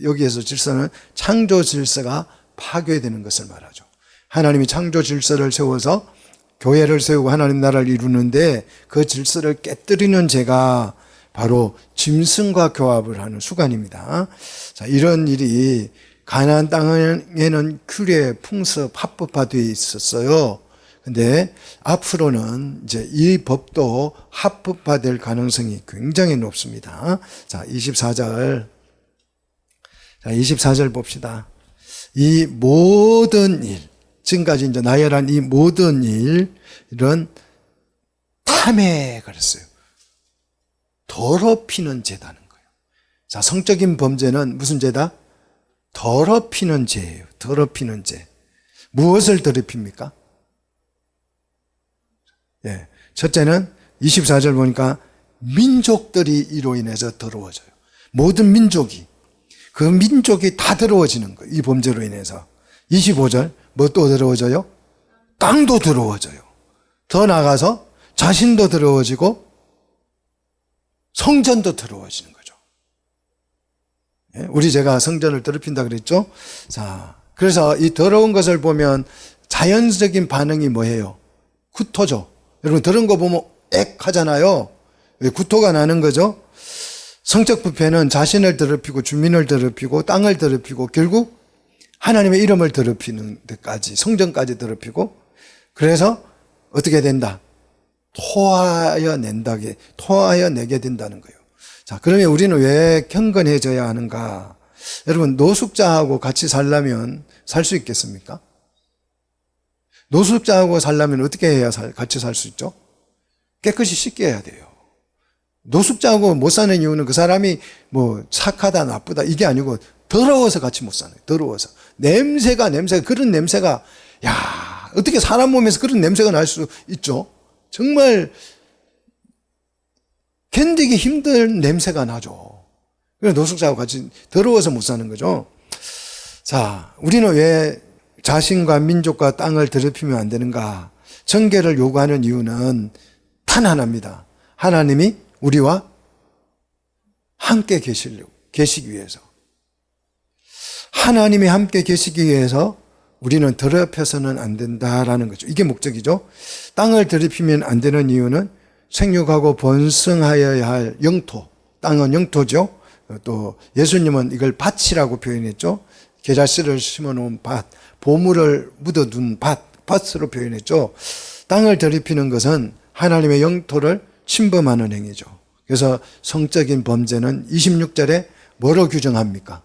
여기에서 질서는 창조 질서가 파괴되는 것을 말하죠. 하나님이 창조 질서를 세워서 교회를 세우고 하나님 나라를 이루는데 그 질서를 깨뜨리는 죄가 바로 짐승과 교합을 하는 수간입니다. 자, 이런 일이 가나안 땅에는 규례, 풍습, 합법화되어 있었어요. 근데 앞으로는 이제 이 법도 합법화될 가능성이 굉장히 높습니다. 자, 24절. 자, 24절 봅시다. 이 모든 일, 지금까지 이제 나열한 이 모든 일은 탐에 그랬어요. 더럽히는 죄다는 거예요. 자, 성적인 범죄는 무슨 죄다? 더럽히는 죄예요. 더럽히는 죄. 무엇을 더럽힙니까? 예. 첫째는 24절 보니까 민족들이 이로 인해서 더러워져요. 모든 민족이. 그 민족이 다 더러워지는 거예요. 이 범죄로 인해서. 25절. 뭐 또 더러워져요? 땅도 더러워져요. 더 나아가서 자신도 더러워지고 성전도 더러워지는 거죠. 예? 우리 제가 성전을 더럽힌다 그랬죠? 자, 그래서 이 더러운 것을 보면 자연적인 반응이 뭐예요? 구토죠. 여러분 더러운 거 보면 액 하잖아요. 왜 구토가 나는 거죠? 성적 부패는 자신을 더럽히고 주민을 더럽히고 땅을 더럽히고 결국 하나님의 이름을 더럽히는 데까지 성전까지 더럽히고 그래서 어떻게 된다? 토하여 내게 된다는 거예요. 자, 그러면 우리는 왜 경건해져야 하는가? 여러분 노숙자하고 같이 살려면 살 수 있겠습니까? 노숙자하고 살려면 어떻게 해야 같이 살 수 있죠? 깨끗이 씻게 해야 돼요. 노숙자하고 못 사는 이유는 그 사람이 뭐 착하다 나쁘다 이게 아니고 더러워서 같이 못 사는 거예요. 더러워서. 냄새가 그런 냄새가 야 어떻게 사람 몸에서 그런 냄새가 날 수 있죠? 정말 견디기 힘든 냄새가 나죠. 그래서 노숙자하고 같이 더러워서 못 사는 거죠. 자, 우리는 왜 자신과 민족과 땅을 더럽히면 안 되는가? 정결을 요구하는 이유는 단 하나입니다. 하나님이 우리와 함께 계시기 위해서. 하나님이 함께 계시기 위해서 우리는 더럽혀서는 안 된다라는 거죠. 이게 목적이죠. 땅을 더럽히면 안 되는 이유는 생육하고 번성하여야 할 영토. 땅은 영토죠. 또 예수님은 이걸 밭이라고 표현했죠. 계자씨를 심어놓은 밭, 보물을 묻어둔 밭, 파스로 표현했죠. 땅을 더럽히는 것은 하나님의 영토를 침범하는 행위죠. 그래서 성적인 범죄는 26절에 뭐로 규정합니까?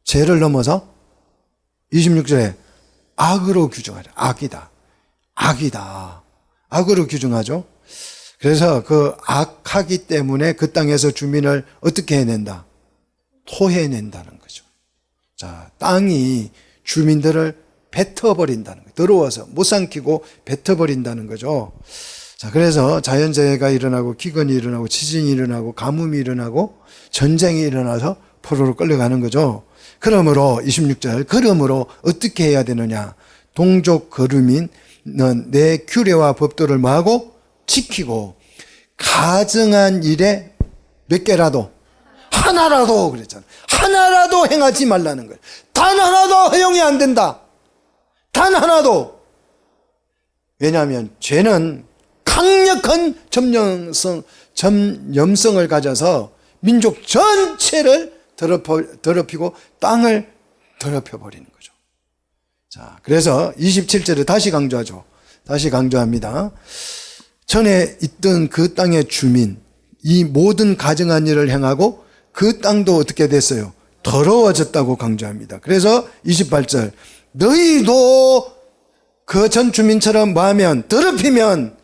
죄를 넘어서 26절에 악으로 규정하죠. 악이다. 악이다. 악으로 규정하죠. 그래서 그 악하기 때문에 그 땅에서 주민을 어떻게 해낸다? 토해낸다는 거죠. 자, 땅이 주민들을 뱉어버린다는 거예요. 더러워서 못 삼키고 뱉어버린다는 거죠. 자, 그래서 자연재해가 일어나고 기근이 일어나고 지진이 일어나고 가뭄이 일어나고 전쟁이 일어나서 포로로 끌려가는 거죠. 그러므로 26절 그러므로 어떻게 해야 되느냐? 동족 거류민은 내 규례와 법도를 뭐하고? 지키고 가증한 일에 몇 개라도 하나라도 그랬잖아. 하나라도 행하지 말라는 거예요. 단 하나도 허용이 안 된다. 단 하나도. 왜냐하면 죄는 강력한 전염성을 가져서 민족 전체를 더럽히고 땅을 더럽혀버리는 거죠. 자, 그래서 27절에 다시 강조하죠. 다시 강조합니다. 전에 있던 그 땅의 주민, 이 모든 가증한 일을 행하고 그 땅도 어떻게 됐어요? 더러워졌다고 강조합니다. 그래서 28절, 너희도 그 전 주민처럼 뭐하면, 더럽히면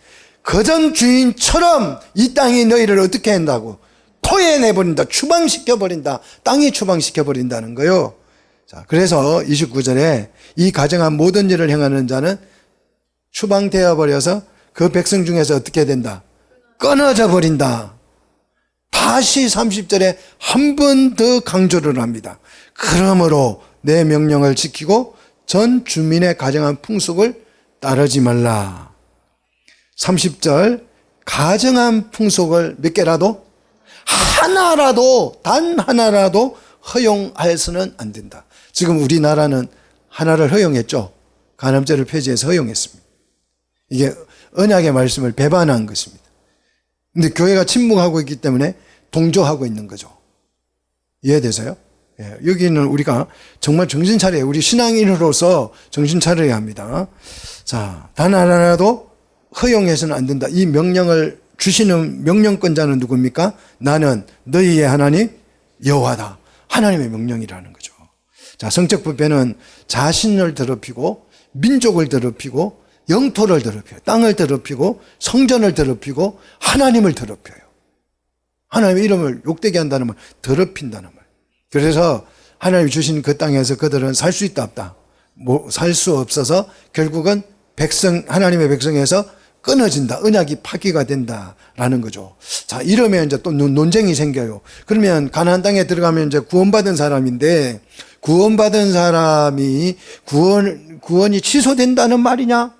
그 전 주인처럼 이 땅이 너희를 어떻게 한다고? 토해내버린다. 추방시켜버린다. 땅이 추방시켜버린다는 거요. 자, 그래서 29절에 이 가증한 모든 일을 행하는 자는 추방되어 버려서 그 백성 중에서 어떻게 된다? 끊어져 버린다. 다시 30절에 한 번 더 강조를 합니다. 그러므로 내 명령을 지키고 전 주민의 가정한 풍속을 따르지 말라. 30절 가정한 풍속을 몇 개라도? 하나라도, 단 하나라도 허용해서는 안 된다. 지금 우리나라는 하나를 허용했죠. 간음죄를 폐지해서 허용했습니다. 이게 언약의 말씀을 배반한 것입니다. 근데 교회가 침묵하고 있기 때문에 동조하고 있는 거죠. 이해되세요? 예, 여기는 우리가 정말 정신 차려야, 우리 신앙인으로서 정신 차려야 합니다. 자, 단 하나라도 허용해서는 안 된다. 이 명령을 주시는 명령권자는 누굽니까? 나는 너희의 하나님 여호와다. 하나님의 명령이라는 거죠. 자, 성적 부패는 자신을 더럽히고 민족을 더럽히고 영토를 더럽혀요. 땅을 더럽히고 성전을 더럽히고 하나님을 더럽혀요. 하나님의 이름을 욕되게 한다는 말, 더럽힌다는 말. 그래서 하나님이 주신 그 땅에서 그들은 살 수 있다 없다? 살 수 없어서 결국은 하나님의 백성에서 끊어진다. 언약이 파기가 된다라는 거죠. 자, 이러면 이제 또 논쟁이 생겨요. 그러면 가나안 땅에 들어가면 이제 구원받은 사람인데, 구원받은 사람이 구원이 취소된다는 말이냐?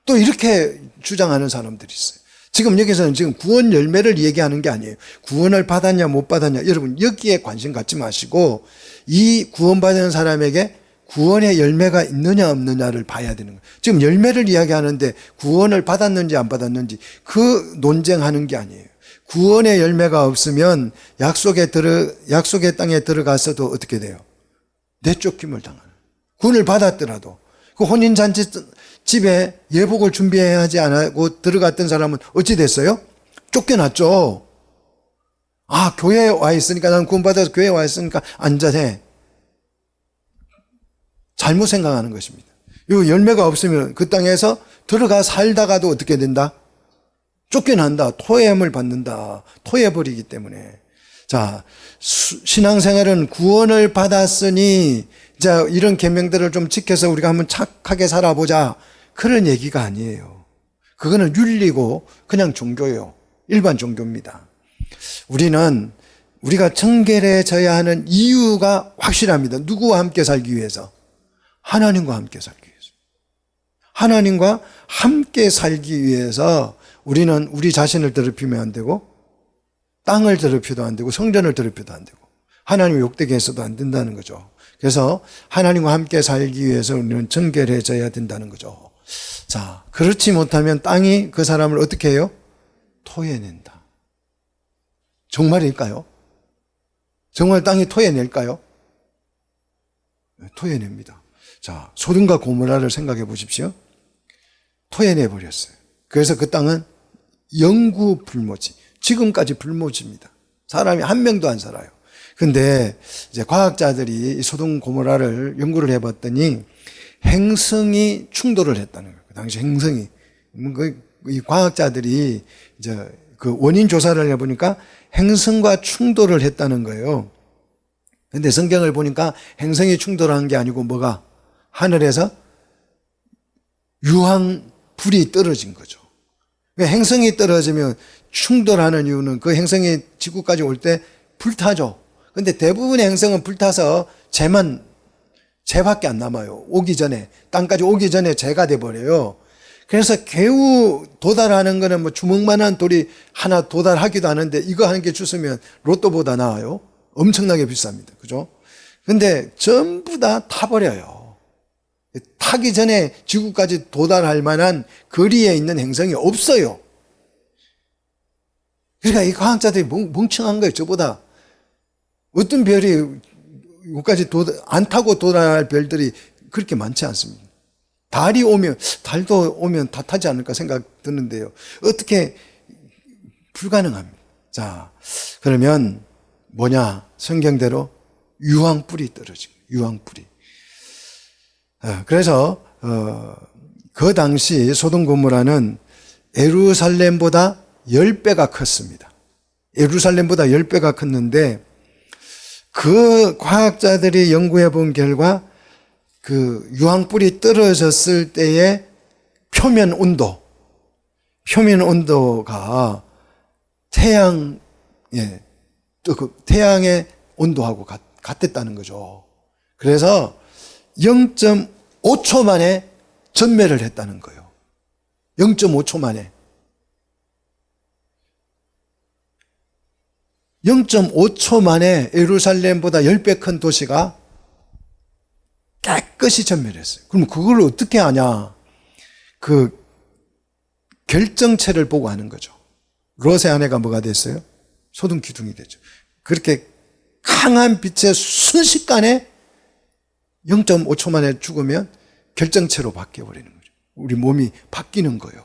또 이렇게 주장하는 사람들이 있어요. 지금 여기서는 지금 구원 열매를 얘기하는 게 아니에요. 구원을 받았냐 못 받았냐. 여러분 여기에 관심 갖지 마시고 이 구원받은 사람에게 구원의 열매가 있느냐 없느냐를 봐야 되는 거예요. 지금 열매를 이야기하는데 구원을 받았는지 안 받았는지 그 논쟁하는 게 아니에요. 구원의 열매가 없으면 약속의 땅에 들어가서도 어떻게 돼요? 내쫓김을 당하는. 구원을 받았더라도 그 혼인잔치 집에 예복을 준비해야 하지 않고 들어갔던 사람은 어찌 됐어요? 쫓겨났죠. 아, 교회에 와 있으니까, 난 구원받아서 교회에 와 있으니까 안전해. 잘못 생각하는 것입니다. 이 열매가 없으면 그 땅에서 들어가 살다가도 어떻게 된다? 쫓겨난다. 토해함을 받는다. 토해버리기 때문에. 자, 신앙생활은 구원을 받았으니 자, 이런 계명들을 좀 지켜서 우리가 한번 착하게 살아보자. 그런 얘기가 아니에요. 그거는 윤리고 그냥 종교예요. 일반 종교입니다. 우리가 청결해져야 하는 이유가 확실합니다. 누구와 함께 살기 위해서? 하나님과 함께 살기 위해서. 하나님과 함께 살기 위해서 우리는 우리 자신을 더럽히면 안 되고 땅을 더럽혀도 안 되고 성전을 더럽혀도 안 되고 하나님을 욕되게 해서도 안 된다는 거죠. 그래서 하나님과 함께 살기 위해서 우리는 정결해져야 된다는 거죠. 자, 그렇지 못하면 땅이 그 사람을 어떻게 해요? 토해낸다. 정말일까요? 정말 땅이 토해낼까요? 토해냅니다. 자, 소돔과 고모라를 생각해 보십시오. 토해내 버렸어요. 그래서 그 땅은 영구 불모지. 지금까지 불모지입니다. 사람이 한 명도 안 살아요. 근데 이제 과학자들이 이 소돔 고모라를 연구를 해봤더니 행성이 충돌을 했다는 거예요. 그 당시 행성이. 이 과학자들이 이제 그 원인 조사를 해보니까 행성과 충돌을 했다는 거예요. 근데 성경을 보니까 행성이 충돌한 게 아니고 뭐가? 하늘에서 유황불이 떨어진 거죠. 행성이 떨어지면 충돌하는 이유는 그 행성이 지구까지 올 때 불타죠. 근데 대부분의 행성은 불타서 재밖에 안 남아요. 오기 전에, 땅까지 오기 전에 재가 돼버려요. 그래서 겨우 도달하는 거는 뭐 주먹만한 돌이 하나 도달하기도 하는데 이거 한 개 주스면 로또보다 나아요. 엄청나게 비쌉니다. 그죠? 근데 전부 다 타버려요. 타기 전에 지구까지 도달할 만한 거리에 있는 행성이 없어요. 그러니까 이 과학자들이 멍청한 거예요. 저보다. 어떤 별이 여기까지 안 타고 도달할 별들이 그렇게 많지 않습니다. 달도 오면 다 타지 않을까 생각 드는데요. 어떻게 불가능합니다. 자, 그러면 뭐냐? 성경대로 유황불이 떨어진 거예요. 유황불이. 그래서 그 당시 소돔 고모라는 예루살렘보다 10배가 컸습니다. 예루살렘보다 10배가 컸는데 그 과학자들이 연구해 본 결과 그 유황불이 떨어졌을 때의 표면 온도가 태양의 온도하고 같았다는 거죠. 그래서 0.5초 만에 전멸을 했다는 거예요. 0.5초 만에. 0.5초 만에 예루살렘보다 10배 큰 도시가 깨끗이 전멸했어요. 그럼 그걸 어떻게 하냐? 그 결정체를 보고 하는 거죠. 롯의 아내가 뭐가 됐어요? 소돔 기둥이 됐죠. 그렇게 강한 빛에 순식간에 0.5초 만에 죽으면 결정체로 바뀌어버리는 거죠. 우리 몸이 바뀌는 거예요.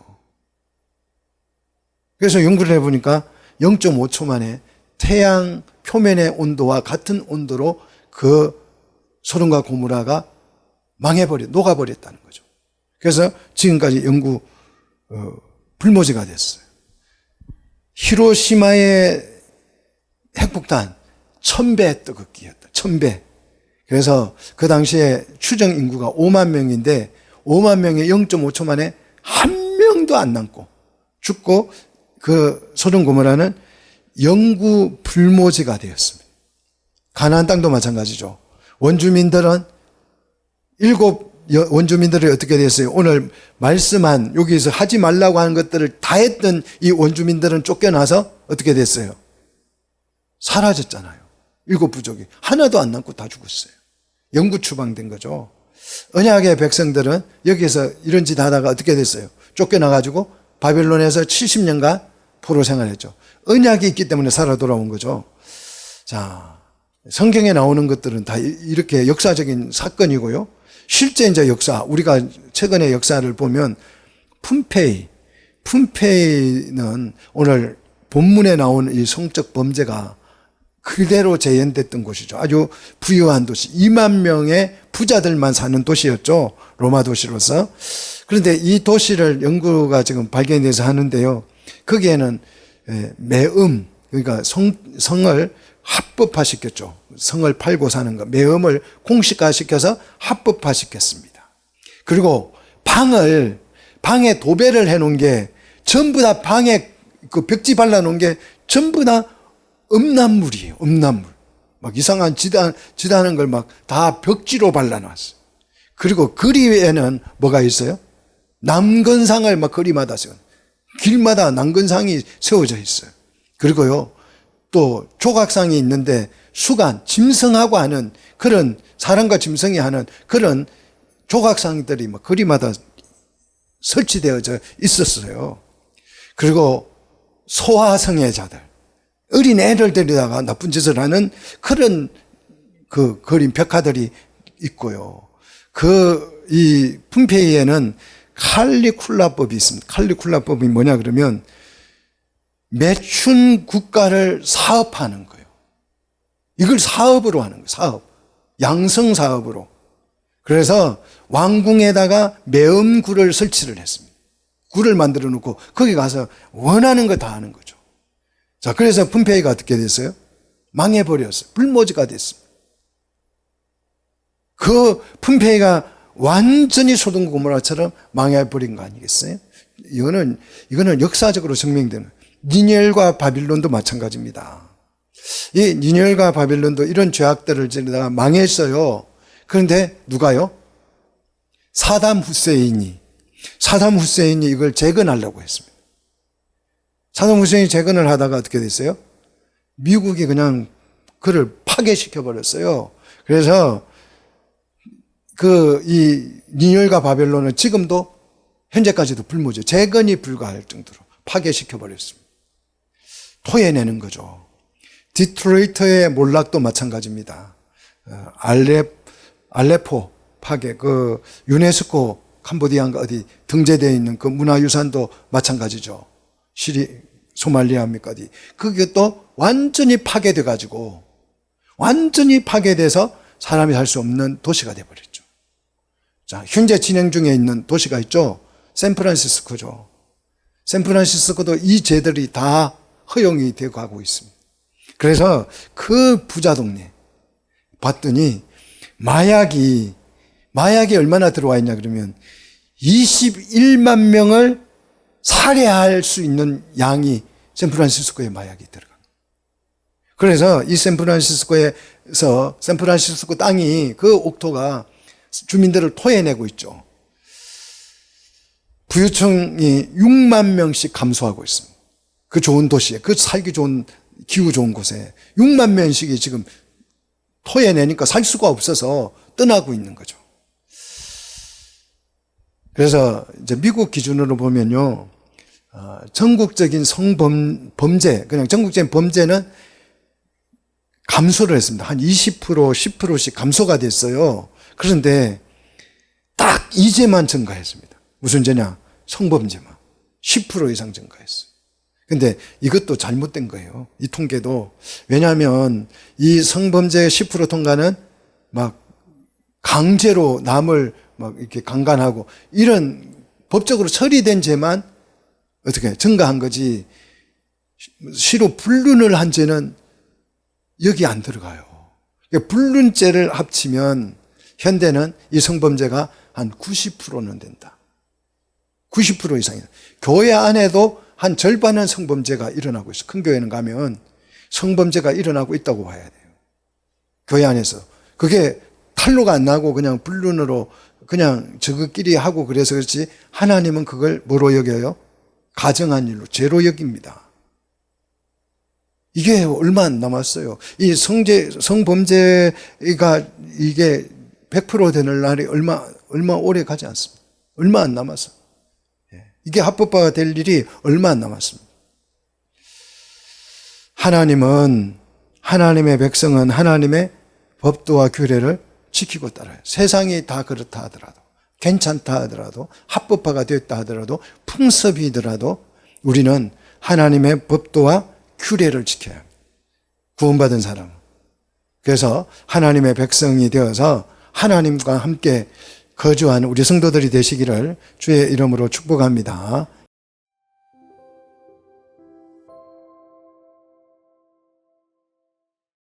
그래서 연구를 해보니까 0.5초 만에 태양 표면의 온도와 같은 온도로 그 소돔과 고모라가 녹아버렸다는 거죠. 그래서 지금까지 불모지가 됐어요. 히로시마의 핵폭탄 1000배 뜨겁기였다. 1000배. 그래서 그 당시에 추정 인구가 5만 명인데 5만 명이 0.5초 만에 한 명도 안 남고 죽고 그 소돔 고모라는 영구 불모지가 되었습니다. 가나안 땅도 마찬가지죠. 원주민들이 어떻게 됐어요? 오늘 말씀한 여기서 하지 말라고 하는 것들을 다 했던 이 원주민들은 쫓겨나서 어떻게 됐어요? 사라졌잖아요. 7부족이 하나도 안 남고 다 죽었어요. 영구 추방된 거죠. 언약의 백성들은 여기서 이런 짓 하다가 어떻게 됐어요? 쫓겨나가지고 바벨론에서 70년간 포로 생활했죠. 언약이 있기 때문에 살아 돌아온 거죠. 자, 성경에 나오는 것들은 다 이렇게 역사적인 사건이고요. 실제 이제 역사, 우리가 최근의 역사를 보면 푼페이는 오늘 본문에 나온 이 성적 범죄가 그대로 재현됐던 곳이죠. 아주 부유한 도시, 2만 명의 부자들만 사는 도시였죠. 로마 도시로서. 그런데 이 도시를 연구가 지금 발견돼서 하는데요. 거기에는 매음, 그러니까 성을 합법화시켰죠. 성을 팔고 사는 거, 매음을 공식화시켜서 합법화시켰습니다. 그리고 방에 도배를 해놓은 게 전부 다 방에 그 벽지 발라놓은 게 전부 다 음란물이에요. 음란물. 막 이상한 짓하는 걸 막 다 벽지로 발라놨어요. 그리고 거리에는 뭐가 있어요? 남건상을 막 거리마다 세워. 길마다 남건상이 세워져 있어요. 그리고요, 또 조각상이 있는데 짐승하고 하는 그런 사람과 짐승이 하는 그런 조각상들이 막 거리마다 설치되어져 있었어요. 그리고 소아성애자들, 어린 애를 데리다가 나쁜 짓을 하는 그런 그림 벽화들이 있고요. 이 푼페이에는 칼리쿨라법이 있습니다. 칼리쿨라법이 뭐냐 그러면 매춘 국가를 사업하는 거예요. 이걸 사업으로 하는 거예요. 사업. 양성 사업으로. 그래서 왕궁에다가 매음굴을 설치를 했습니다. 굴을 만들어 놓고 거기 가서 원하는 거 다 하는 거죠. 자, 그래서 폼페이가 어떻게 됐어요? 망해버렸어요. 불모지가 됐습니다. 그 폼페이가 완전히 소돔 고모라처럼 망해버린 거 아니겠어요? 이거는 역사적으로 증명되는, 니넬과 바빌론도 마찬가지입니다. 이 니넬과 바빌론도 이런 죄악들을 지내다가 망했어요. 그런데 누가요? 사담 후세인이 이걸 재건하려고 했습니다. 사담 후세인이 재건을 하다가 어떻게 됐어요? 미국이 그냥 그를 파괴시켜 버렸어요. 그래서 이 니넬과 바벨론은 지금도 현재까지도 불모지, 재건이 불가할 정도로 파괴시켜 버렸습니다. 토해내는 거죠. 디트로이트의 몰락도 마찬가지입니다. 알레포 파괴, 유네스코 캄보디아인가 어디 등재되어 있는 그 문화유산도 마찬가지죠. 소말리아입니까 어디. 그게 또 완전히 파괴돼가지고, 완전히 파괴돼서 사람이 살 수 없는 도시가 돼버렸죠. 자, 현재 진행 중에 있는 도시가 있죠. 샌프란시스코죠. 샌프란시스코도 이 죄들이 다 허용이 되어 가고 있습니다. 그래서 그 부자 동네 봤더니 마약이 얼마나 들어와 있냐 그러면 21만 명을 살해할 수 있는 양이 샌프란시스코에 마약이 들어갑니다. 그래서 이 샌프란시스코 땅이 그 옥토가 주민들을 토해내고 있죠. 부유층이 6만 명씩 감소하고 있습니다. 그 좋은 도시에, 그 살기 좋은, 기후 좋은 곳에 6만 명씩이 지금 토해내니까 살 수가 없어서 떠나고 있는 거죠. 그래서 이제 미국 기준으로 보면요, 전국적인 범죄, 그냥 전국적인 범죄는 감소를 했습니다. 한 20%, 10%씩 감소가 됐어요. 그런데 딱 이제만 증가했습니다. 무슨 죄냐? 성범죄만. 10% 이상 증가했어요. 근데 이것도 잘못된 거예요. 이 통계도. 왜냐하면 이 성범죄 10% 통과는 막 강제로 남을 막 이렇게 강간하고 이런 법적으로 처리된 죄만 어떻게 증가한 거지, 시로 불륜을 한 죄는 여기 안 들어가요. 불륜죄를 합치면 현대는 이 성범죄가 한 90%는 된다. 90% 이상이다. 교회 안에도 한 절반은 성범죄가 일어나고 있어. 큰 교회는 가면 성범죄가 일어나고 있다고 봐야 돼요. 교회 안에서. 그게 탄로가 안 나고 그냥 불륜으로 그냥 저것끼리 하고 그래서 그렇지, 하나님은 그걸 뭐로 여겨요? 가정한 일로, 죄로 여깁니다. 이게 얼마 안 남았어요. 이 성범죄가 이게 100% 되는 날이 얼마 오래 가지 않습니다. 얼마 안 남았어요. 이게 합법화가 될 일이 얼마 안 남았습니다. 하나님의 백성은 하나님의 법도와 규례를 지키고 따라요. 세상이 다 그렇다 하더라도, 괜찮다 하더라도, 합법화가 됐다 하더라도, 풍습이더라도 우리는 하나님의 법도와 규례를 지켜야 합니다. 구원받은 사람은. 그래서 하나님의 백성이 되어서 하나님과 함께 거주하는 우리 성도들이 되시기를 주의 이름으로 축복합니다.